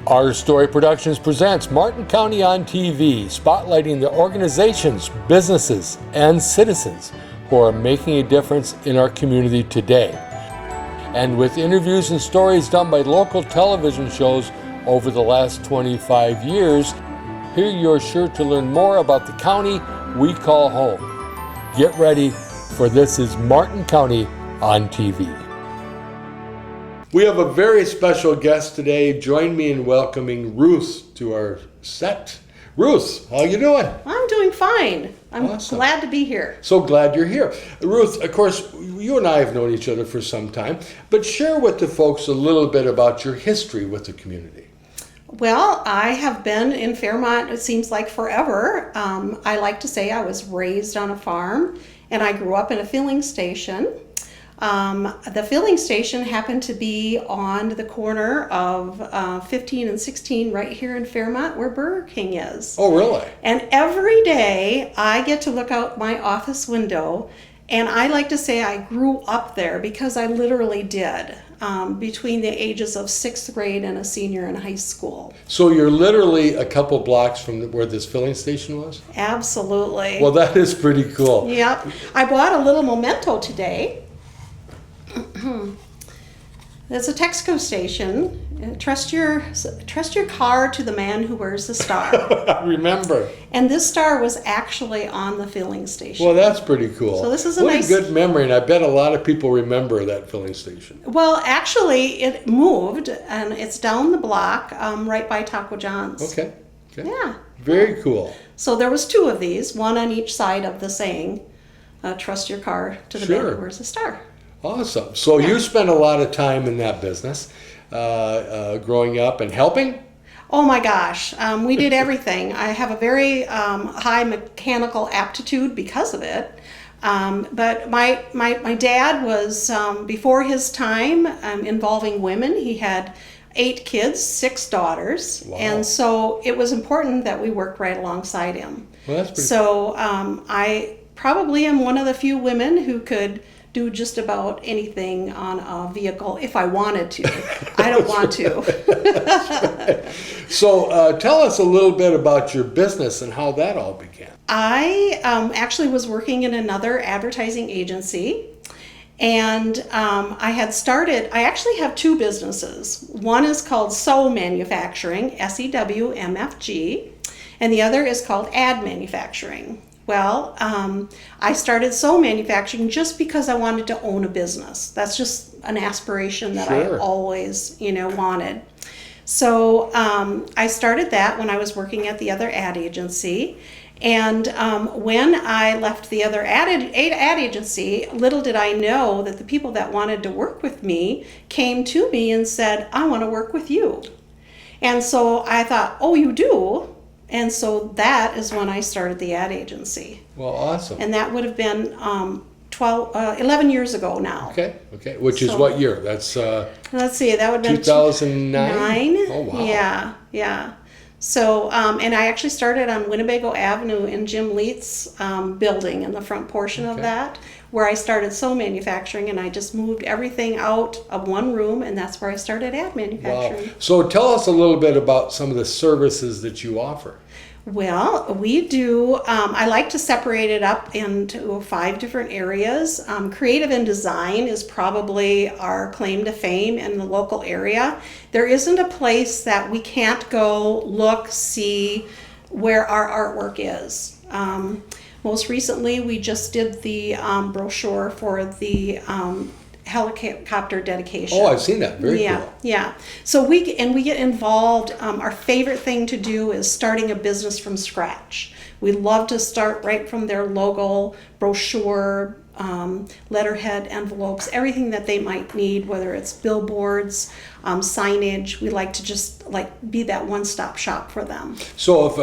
Our Story Productions presents Martin County on TV, spotlighting the organizations, businesses, and citizens who are making a difference in our community today. And with interviews and stories done by local television shows over the last 25 years, here you're sure to learn more about the county we call home. Get ready, for this is Martin County on TV. We have a very special guest today. Join me in welcoming Ruth to our set. Ruth, how you doing? I'm doing fine. I'm Awesome. glad to be here. So glad you're here. Ruth, of course, you and I have known each other for some time, but share with the folks a little bit about your history with the community. Well, I have been in Fairmont, it seems like forever. I like to say I was raised on a farm, and I grew up in a filling station. The filling station happened to be on the corner of 15 and 16 right here in Fairmont where Burger King is. Oh, really? And every day I get to look out my office window, and I like to say I grew up there because I literally did, between the ages of 6th grade and a senior in high school. So you're literally a couple blocks from where this filling station was? Absolutely. Well, that is pretty cool. Yep. I bought a little memento today. It's a Texaco station. Trust your car to the man who wears the star. Remember. And this star was actually on the filling station. Well, that's pretty cool. So this is a what nice... a good memory, and I bet a lot of people remember that filling station. Well, actually, it moved, and it's down the block, right by Taco John's. Okay. Yeah. Very cool. So there was two of these, one on each side of the saying, trust your car to the man who wears the star. Awesome. So you spent a lot of time in that business, growing up and helping? Oh my gosh, we did everything. I have a very high mechanical aptitude because of it. But my dad was, before his time, involving women. He had 8 kids, 6 daughters. Wow. And so it was important that we worked right alongside him. Well, that's pretty So I probably am one of the few women who could do just about anything on a vehicle if I wanted to. I don't want to. Right. So tell us a little bit about your business and how that all began. I actually was working in another advertising agency, and I actually have 2 businesses. One is called SewMfg, SewMfg, and the other is called AdMfg. Well, I started SewMfg just because I wanted to own a business. That's just an aspiration that I always, wanted. So I started that when I was working at the other ad agency. And when I left the other ad agency, little did I know that the people that wanted to work with me came to me and said, I want to work with you. And so I thought, oh, you do? And so that is when I started the ad agency. Well, awesome. And that would have been 11 years ago now. Okay. Which is what year? That's let's see, that would have been 2009? Oh, wow. Yeah. So, and I actually started on Winnebago Avenue in Jim Leatt's building in the front portion of that, where I started SewMfg, and I just moved everything out of one room, and that's where I started AdMfg. Wow. So tell us a little bit about some of the services that you offer. Well, we do, I like to separate it up into 5 different areas. Creative and design is probably our claim to fame in the local area. There isn't a place that we can't go look, see where our artwork is. Most recently, we just did the brochure for the helicopter dedication. Oh, I've seen that. Very cool. Yeah. So we get involved. Our favorite thing to do is starting a business from scratch. We love to start right from their logo, brochure, letterhead, envelopes, everything that they might need, whether it's billboards, signage. We like to just be that one-stop shop for them. So if,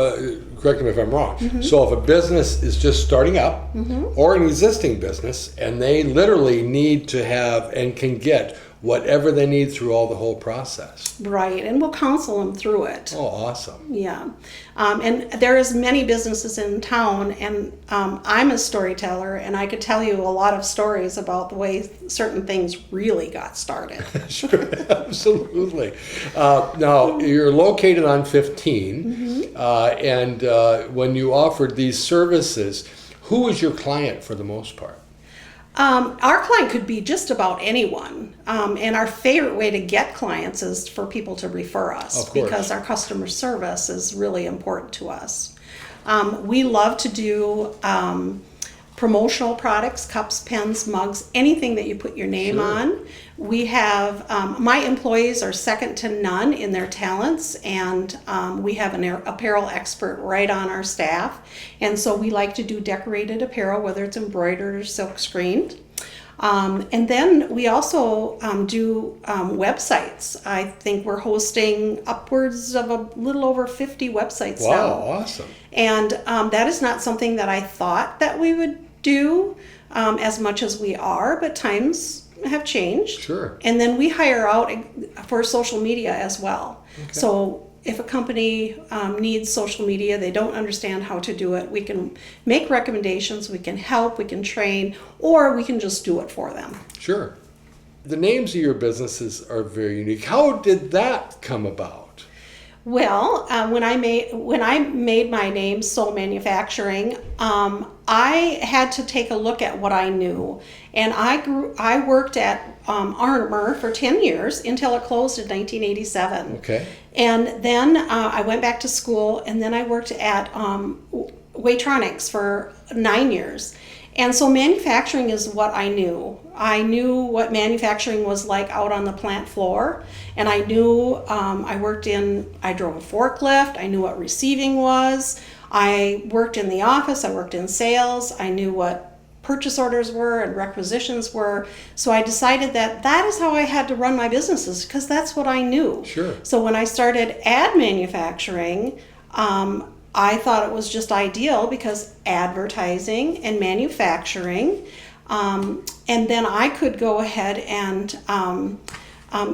correct me if I'm wrong, so if a business is just starting up or an existing business and they literally need to have and can get whatever they need through all the whole process. Right, and we'll counsel them through it. Oh, awesome. Yeah, and there is many businesses in town, and I'm a storyteller, and I could tell you a lot of stories about the way certain things really got started. Sure, absolutely. Now, you're located on 15, and when you offered these services, who was your client for the most part? Our client could be just about anyone, and our favorite way to get clients is for people to refer us, because our customer service is really important to us. We love to do promotional products, cups, pens, mugs, anything that you put your name on. We have, my employees are second to none in their talents, and we have an apparel expert right on our staff. And so we like to do decorated apparel, whether it's embroidered or silk screened. And then we also do websites. I think we're hosting upwards of a little over 50 websites now. Wow, awesome. And that is not something that I thought that we would do as much as we are, but times have changed. Sure. And then we hire out for social media as well. Okay. So if a company needs social media, they don't understand how to do it, we can make recommendations, we can help, we can train, or we can just do it for them. Sure. The names of your businesses are very unique. How did that come about? Well, when I made my name, SewMfg, I had to take a look at what I knew, and I worked at Armour for 10 years until it closed in 1987. Okay. And then I went back to school, and then I worked at Waitronics for 9 years. And so manufacturing is what I knew. I knew what manufacturing was like out on the plant floor, and I knew I drove a forklift, I knew what receiving was, I worked in the office, I worked in sales, I knew what purchase orders were and requisitions were. So I decided that is how I had to run my businesses, because that's what I knew. Sure. So when I started AdMfg, I thought it was just ideal because advertising and manufacturing, and then I could go ahead and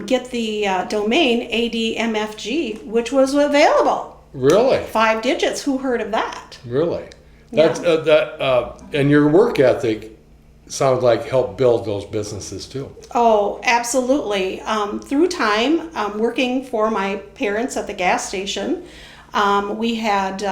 get the domain AdMfg, which was available. Really? 5 digits. Who heard of that? Really? That's and your work ethic sounds like helped build those businesses too. Oh, absolutely. Through time, working for my parents at the gas station, we had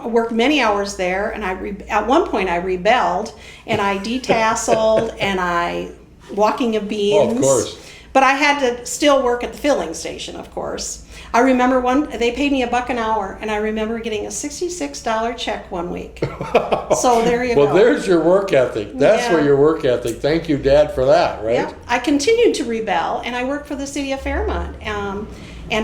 worked many hours there, and at one point I rebelled, and I detasseled, and I walking of beans. Oh, of course. But I had to still work at the filling station, of course. I remember they paid me $1 an hour, and I remember getting a $66 check one week. So there you go. Well, there's your work ethic. That's where your work ethic. Thank you, Dad, for that, right? Yeah. I continued to rebel, and I worked for the city of Fairmont, and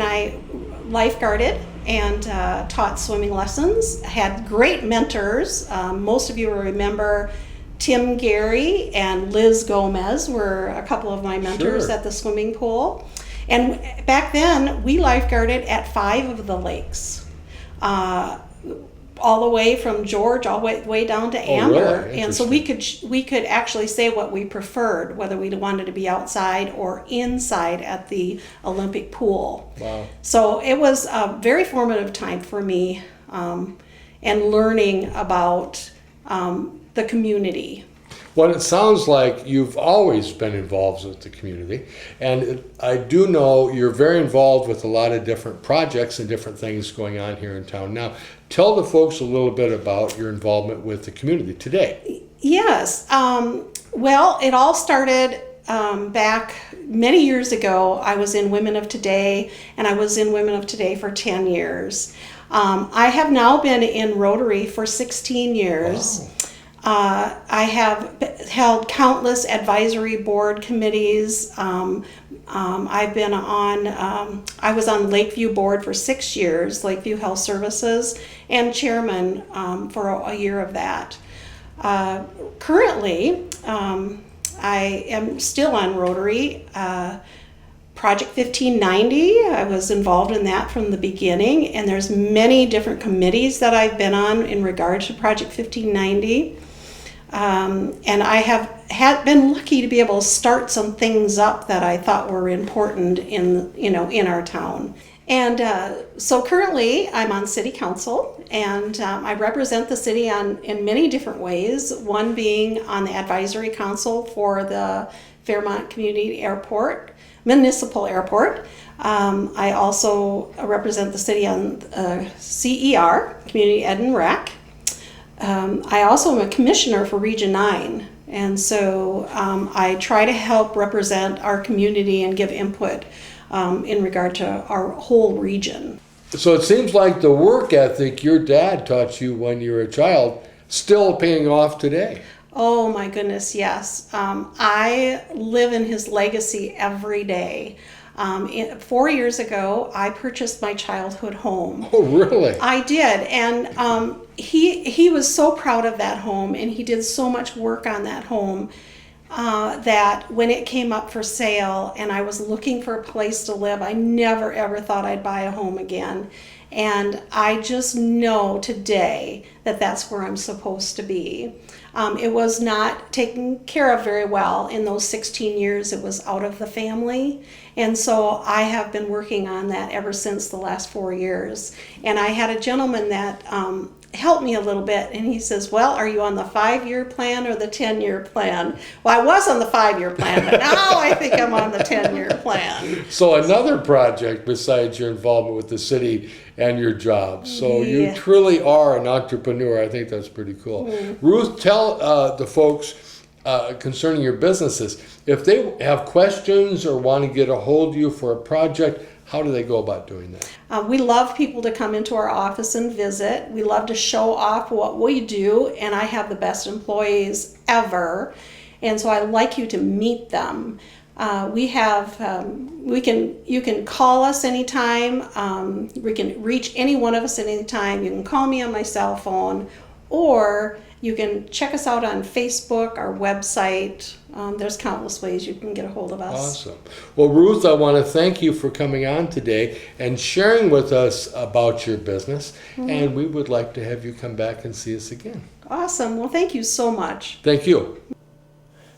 I lifeguarded and taught swimming lessons. Had great mentors. Most of you will remember Tim Gary and Liz Gomez were a couple of my mentors at the swimming pool. And back then, we lifeguarded at 5 of the lakes, all the way from George all the way down to Amber. Really? And so we could actually say what we preferred, whether we wanted to be outside or inside at the Olympic pool. Wow. So it was a very formative time for me, and learning about the community. Well, it sounds like you've always been involved with the community, and I do know you're very involved with a lot of different projects and different things going on here in town now. Tell the folks a little bit about your involvement with the community today. Yes. Well, it all started back many years ago. I was in Women of Today, and I was in Women of Today for 10 years. I have now been in Rotary for 16 years. Wow. I have held countless advisory board committees. I've been I was on Lakeview board for 6 years, Lakeview Health Services, and chairman for a year of that. Currently, I am still on Rotary. Project 1590, I was involved in that from the beginning, and there's many different committees that I've been on in regard to Project 1590. And I have had been lucky to be able to start some things up that I thought were important in our town. And so currently I'm on city council, and I represent the city in many different ways, one being on the advisory council for the Fairmont Municipal Airport. I also represent the city on CER, Community Ed and Rec. I also am a commissioner for Region 9, and so I try to help represent our community and give input in regard to our whole region. So it seems like the work ethic your dad taught you when you were a child still paying off today. Oh my goodness, yes. I live in his legacy every day. 4 years ago, I purchased my childhood home. Oh, really? I did, and he was so proud of that home, and he did so much work on that home that when it came up for sale and I was looking for a place to live, I never ever thought I'd buy a home again. And I just know today that that's where I'm supposed to be. It was not taken care of very well in those 16 years it was out of the family. And so I have been working on that ever since the last 4 years. And I had a gentleman that helped me a little bit, and he says, well, are you on the 5-year plan or the 10-year plan? Well, I was on the 5-year plan, but now I think I'm on the 10-year plan. So another project besides your involvement with the city and your job. So you truly are an entrepreneur. I think that's pretty cool. Ruth, tell the folks concerning your businesses, if they have questions or want to get a hold of you for a project, how do they go about doing that? We love people to come into our office and visit. We love to show off what we do, and I have the best employees ever, and so I like you to meet them. You can call us anytime. We can reach any one of us at any time. You can call me on my cell phone, or you can check us out on Facebook, our website. There's countless ways you can get a hold of us. Awesome. Well, Ruth, I want to thank you for coming on today and sharing with us about your business. And we would like to have you come back and see us again. Awesome. Well, thank you so much. Thank you.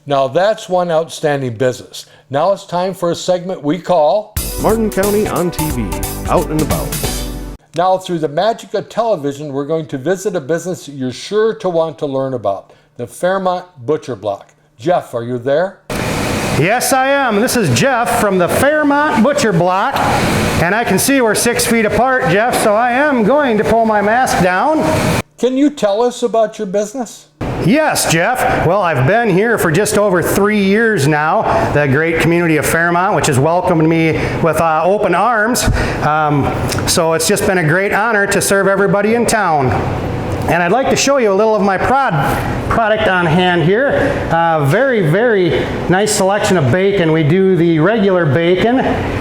Now that's one outstanding business. Now it's time for a segment we call Martin County on TV, out and about. Now, through the magic of television, we're going to visit a business you're sure to want to learn about, the Fairmont Butcher Block. Jeff, are you there? Yes, I am. This is Jeff from the Fairmont Butcher Block, and I can see we're 6 feet apart, Jeff, so I am going to pull my mask down. Can you tell us about your business? Yes, Jeff. Well, I've been here for just over 3 years now. The great community of Fairmont, which has welcomed me with open arms. So it's just been a great honor to serve everybody in town. And I'd like to show you a little of my product on hand here. Very, very nice selection of bacon. We do the regular bacon.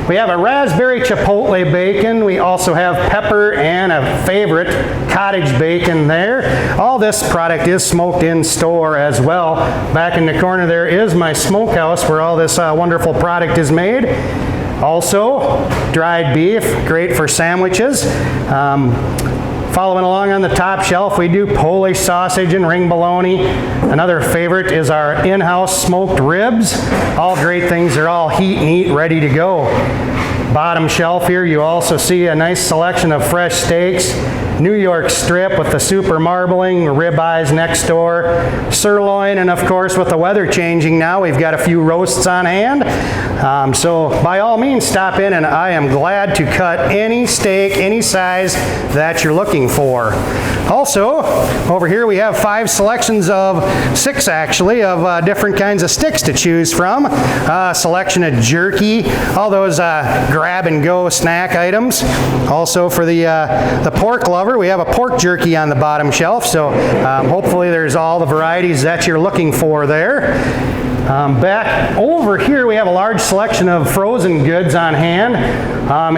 We have a raspberry chipotle bacon. We also have pepper and a favorite cottage bacon there. All this product is smoked in store as well. Back in the corner there is my smokehouse where all this wonderful product is made. Also, dried beef, great for sandwiches. Following along on the top shelf, we do Polish sausage and ring bologna. Another favorite is our in-house smoked ribs. All great things. They're all heat and eat, ready to go. Bottom shelf here, you also see a nice selection of fresh steaks. New York strip with the super marbling, ribeyes next door, sirloin, and of course with the weather changing now, we've got a few roasts on hand. So by all means stop in, and I am glad to cut any steak, any size that you're looking for. Also, over here we have 5 selections of 6 actually of different kinds of sticks to choose from. Selection of jerky, all those grab and go snack items. Also for the pork lover, we have a pork jerky on the bottom shelf, so hopefully there's all the varieties that you're looking for there. Back over here we have a large selection of frozen goods on hand.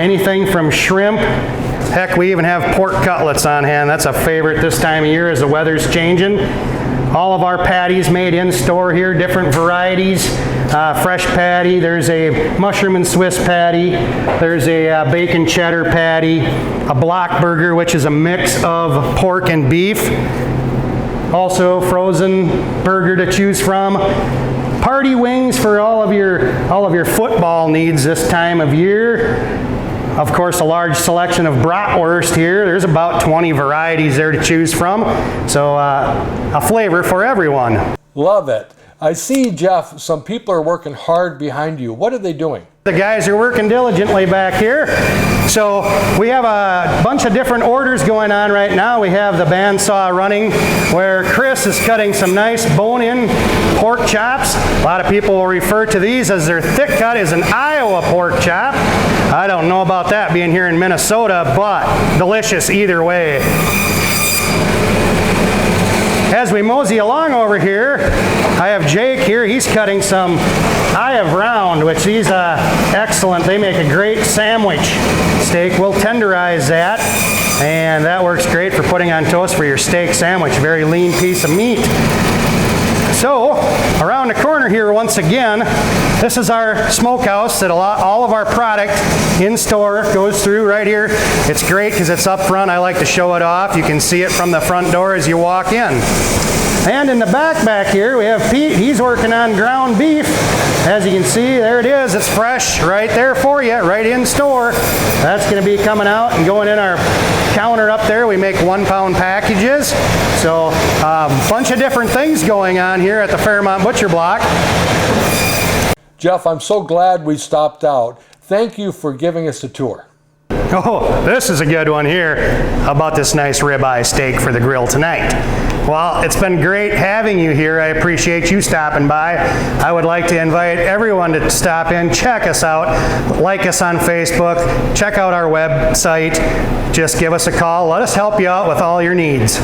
Anything from shrimp, heck, we even have pork cutlets on hand. That's a favorite this time of year as the weather's changing. All of our patties made in store here, different varieties. Fresh patty, there's a mushroom and Swiss patty, there's a bacon cheddar patty, a block burger, which is a mix of pork and beef. Also frozen burger to choose from. Party wings for all of your football needs this time of year. Of course, a large selection of bratwurst here. There's about 20 varieties there to choose from. So a flavor for everyone. Love it. I see, Jeff, some people are working hard behind you. What are they doing? The guys are working diligently back here. So we have a bunch of different orders going on right now. We have the bandsaw running where Chris is cutting some nice bone-in pork chops. A lot of people will refer to these as their thick cut is an Iowa pork chop. I don't know about that being here in Minnesota, but delicious either way. As we mosey along over here, I have Jake here. He's cutting some eye of round, which these excellent. They make a great sandwich steak. We'll tenderize that, and that works great for putting on toast for your steak sandwich. Very lean piece of meat. So, around the corner here once again, this is our smokehouse that all of our product in store goes through right here. It's great because it's up front. I like to show it off. You can see it from the front door as you walk in. And in the back here, we have Pete. He's working on ground beef. As you can see, there it is. It's fresh right there for you, right in store. That's going to be coming out and going in our counter up there. We make 1 pound packages. So a bunch of different things going on here at the Fairmont Butcher Block. Jeff, I'm so glad we stopped out. Thank you for giving us a tour. Oh, this is a good one here. How about this nice ribeye steak for the grill tonight? Well, it's been great having you here. I appreciate you stopping by. I would like to invite everyone to stop in, check us out, like us on Facebook, check out our website. Just give us a call. Let us help you out with all your needs.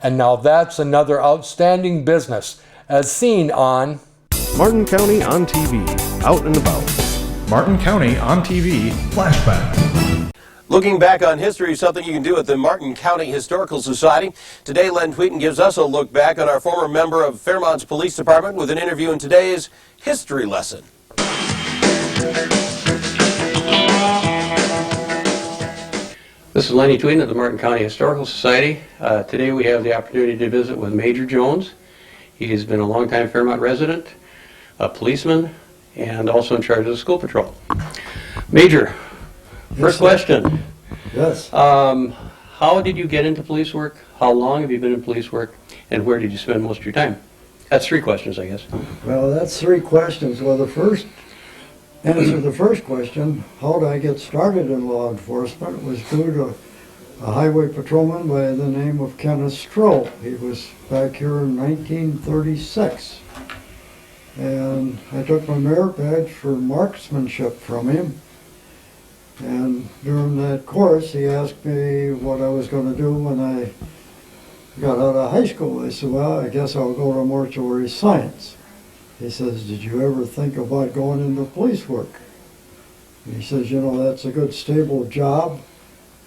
And now that's another outstanding business, as seen on Martin County on TV, out and about. Martin County on TV, Flashback. Looking back on history is something you can do at the Martin County Historical Society. Today, Lenny Tvedten gives us a look back on our former member of Fairmont's Police Department with an interview in today's History Lesson. This is Lenny Tvedten of the Martin County Historical Society. Today we have the opportunity to visit with Major Jones. He has been a longtime Fairmont resident, a policeman, and also in charge of the school patrol. Major, first question. Yes. How did you get into police work? How long have you been in police work? And where did you spend most of your time? That's 3 questions, I guess. Well, that's 3 questions. Well, the first answer to the first question, how did I get started in law enforcement, was due to a highway patrolman by the name of Kenneth Stroh. He was back here in 1936. And I took my merit badge for marksmanship from him. And during that course, he asked me what I was going to do when I got out of high school. I said, well, I guess I'll go to mortuary science. He says, did you ever think about going into police work? And he says, you know, that's a good stable job.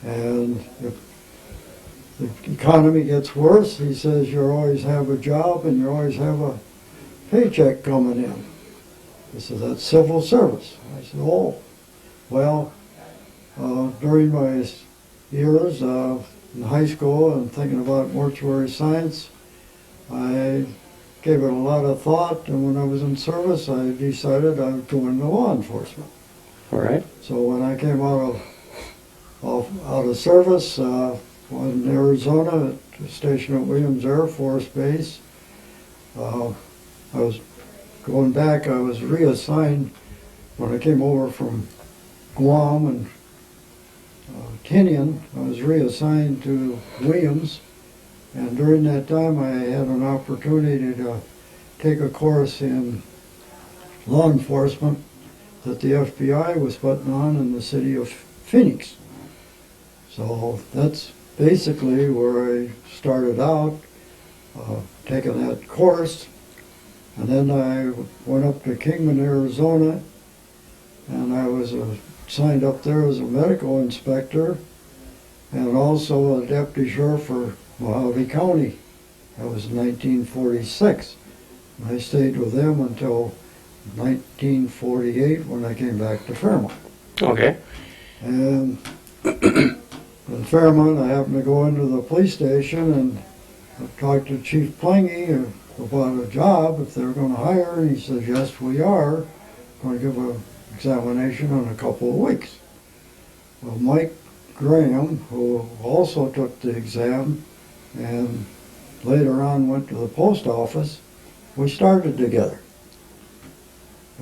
And if the economy gets worse, he says, you always have a job and you always have a paycheck coming in. He said, that's civil service. I said, oh, well, during my years in high school and thinking about mortuary science, I gave it a lot of thought, and when I was in service, I decided I would go into law enforcement. All right. So when I came out of service, in Arizona, at the station at Williams Air Force Base, I was going back, I was reassigned when I came over from Guam and Tinian. I was reassigned to Williams, and during that time I had an opportunity to take a course in law enforcement that the FBI was putting on in the city of Phoenix. So that's basically where I started out, taking that course. And then I went up to Kingman, Arizona, and I was signed up there as a medical inspector and also a deputy sheriff for Mojave County. That was in 1946. And I stayed with them until 1948 when I came back to Fairmont. Okay. And in Fairmont, I happened to go into the police station, and I talked to Chief Plingy about a job, if they were going to hire, and he says, yes, we are going to give an examination in a couple of weeks. Well, Mike Graham, who also took the exam and later on went to the post office, we started together.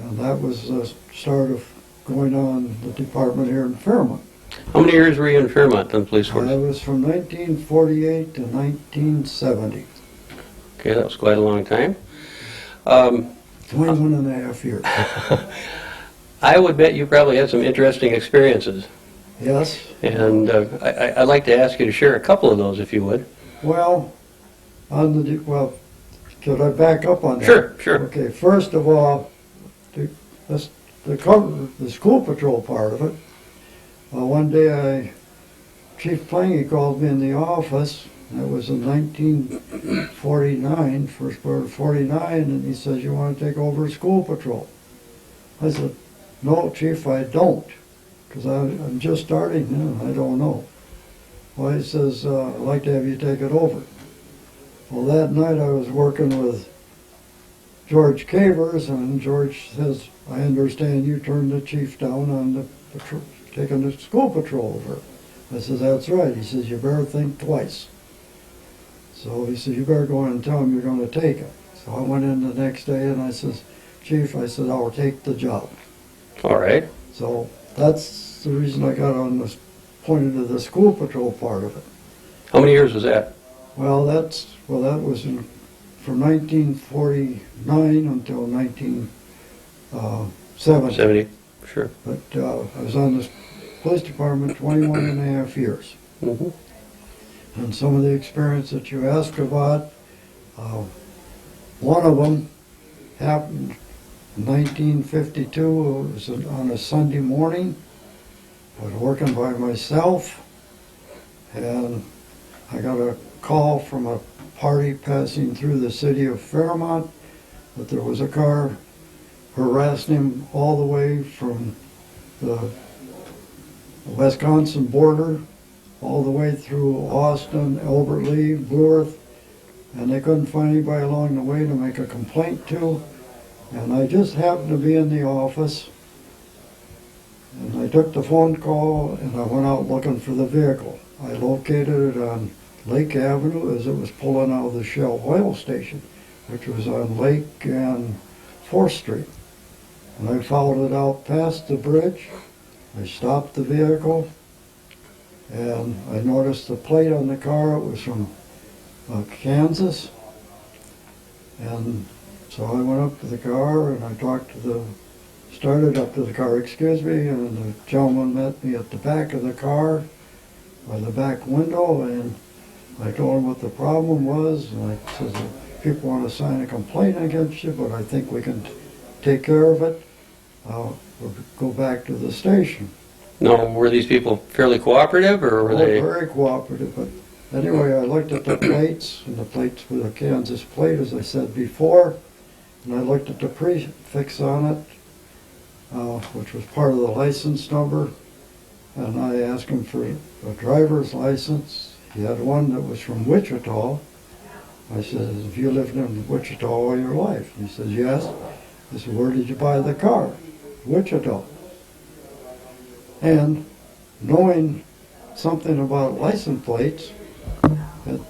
And that was the start of going on the department here in Fairmont. How many years were you in Fairmont on the police force? I was from 1948 to 1970. Okay, that was quite a long time. 21 and a half years. I would bet you probably had some interesting experiences. Yes. And I'd like to ask you to share a couple of those, if you would. Well, should I back up on that? Sure, sure. Okay, first of all, the school patrol part of it. One day, Chief Plingy called me in the office. That was in 1949, first part of 49, and he says, "You want to take over school patrol?" I said, "No, Chief, I don't, because I'm just starting, I don't know." Well, he says, "I'd like to have you take it over." Well, that night I was working with George Cavers, and George says, "I understand you turned the chief down on the taking the school patrol over." I says, "That's right." He says, "You better think twice." So he says, "You better go in and tell him you're going to take it." So I went in the next day and I says, "Chief," I said, "I'll take the job." All right. So that's the reason I got on this pointed to the school patrol part of it. How many years was that? Well, that was from 1949 until 1970. 70, sure. But I was on the police department 21 and a half years. Mm-hmm. And some of the experience that you ask about, one of them happened in 1952. It was on a Sunday morning. I was working by myself, and I got a call from a party passing through the city of Fairmont that there was a car harassing him all the way from the Wisconsin border all the way through Austin, Albert Lee, Blue Earth, and they couldn't find anybody along the way to make a complaint to. And I just happened to be in the office, and I took the phone call and I went out looking for the vehicle. I located it on Lake Avenue as it was pulling out of the Shell oil station, which was on Lake and 4th Street. And I followed it out past the bridge. I stopped the vehicle, and I noticed the plate on the car. It was from Kansas. And so I went up to the car and I started up to the car, and the gentleman met me at the back of the car by the back window, and I told him what the problem was, and I said, "People want to sign a complaint against you, but I think we can take care of it. We'll go back to the station." No, were these people fairly cooperative, or were they? Very cooperative, but anyway, I looked at the plates, and the plates were a Kansas plate, as I said before, and I looked at the prefix on it, which was part of the license number, and I asked him for a driver's license. He had one that was from Wichita. I said, "Have you lived in Wichita all your life?" He says, "Yes." I said, "Where did you buy the car?" "Wichita." And knowing something about license plates, that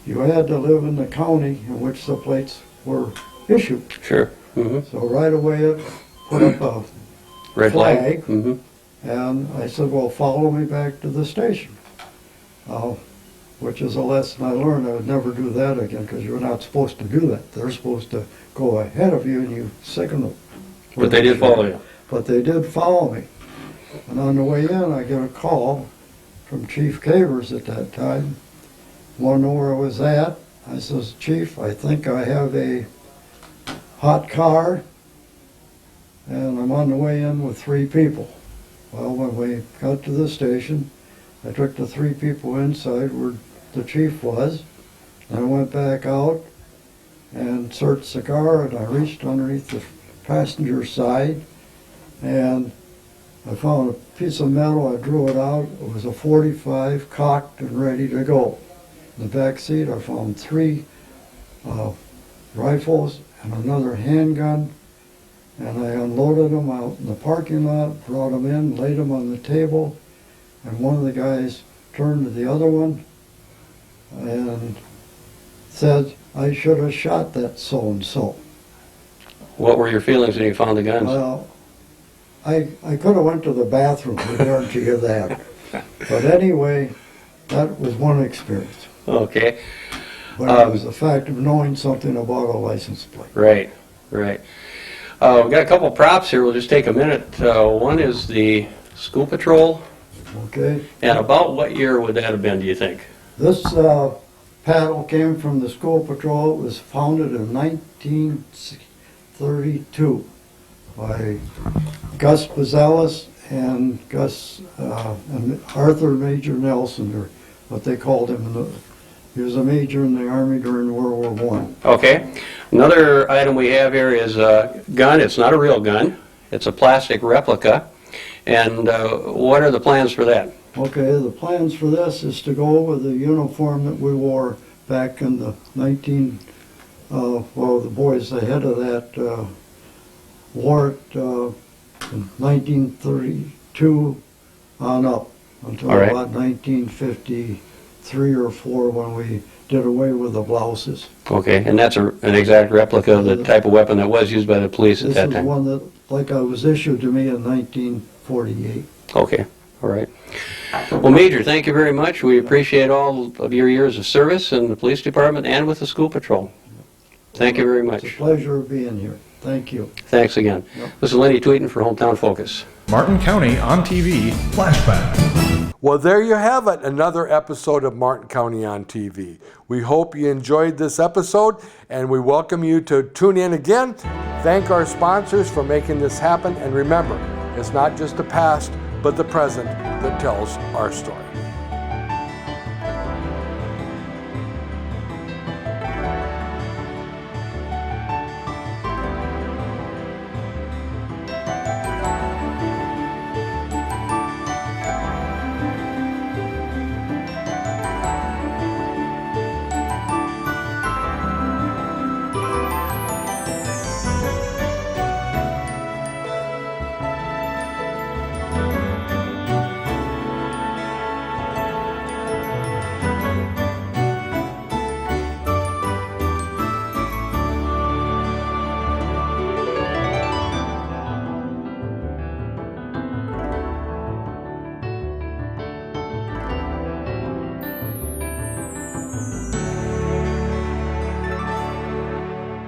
you had to live in the county in which the plates were issued. Sure. Mm-hmm. So right away it put up a Red flag, Mm-hmm. and I said, "Well, follow me back to the station." Which is a lesson I learned. I would never do that again, because you're not supposed to do that. They're supposed to go ahead of you and you signal. But they did follow you. But they did follow me. And on the way in, I get a call from Chief Cavers at that time. Want to know where I was at? I says, "Chief, I think I have a hot car, and I'm on the way in with 3 people." Well, when we got to the station, I took the 3 people inside where the chief was, and I went back out and searched the car, and I reached underneath the passenger side, and I found a piece of metal. I drew it out. It was a .45 cocked and ready to go. In the back seat, I found 3 rifles and another handgun, and I unloaded them out in the parking lot, brought them in, laid them on the table, and one of the guys turned to the other one and said, "I should have shot that so-and-so." What were your feelings when you found the guns? Well, I could have went to the bathroom, I guarantee you that. But anyway, that was one experience. Okay. But it was the fact of knowing something about a license plate. Right, right. We've got a couple props here. We'll just take a minute. One is the school patrol. Okay? And about what year would that have been, do you think? This paddle came from the school patrol. It was founded in 1932 by Gus Bazelis and and Arthur Major Nelson, or what they called him. He was a major in the Army during World War I. Okay. Another item we have here is a gun. It's not a real gun. It's a plastic replica. And what are the plans for that? Okay, the plans for this is to go with the uniform that we wore back in the well, the boys ahead of that wore it in 1932 on up until about 1953 or 4 when we did away with the blouses. Okay, and that's an exact replica of the type of weapon that was used by the police at that This is time? one that, like I was issued to me in 1948. Okay, all right. Well, Major, thank you very much. We appreciate all of your years of service in the police department and with the school patrol. Thank you very much. It's a pleasure being here. Thank you. Thanks again. Yep. This is Lenny Tvedten for Hometown Focus. Martin County on TV, Flashback. Well, there you have it, another episode of Martin County on TV. We hope you enjoyed this episode, and we welcome you to tune in again. Thank our sponsors for making this happen, and remember, it's not just the past, but the present that tells our story.